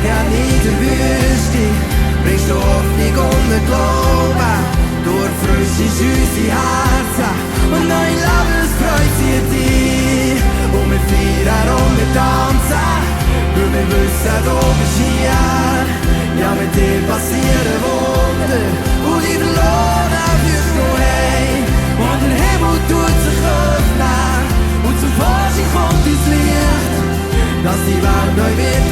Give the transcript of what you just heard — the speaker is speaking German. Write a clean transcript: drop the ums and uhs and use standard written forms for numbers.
ja nie der Wüste, bringst du Hoffnung und den Glauben, du erfrischst unsere Herzen und neue Lebensfreude zieht ein. Und wir feiern und wir tanzen, weil wir wissen, du bist hier. Ja, mit dir passieren Wunder und die Verloren führst du heim. Und der Himmel tut sich öffnen und zum Vorschein kommt ins Licht, dass die Welt neu wird.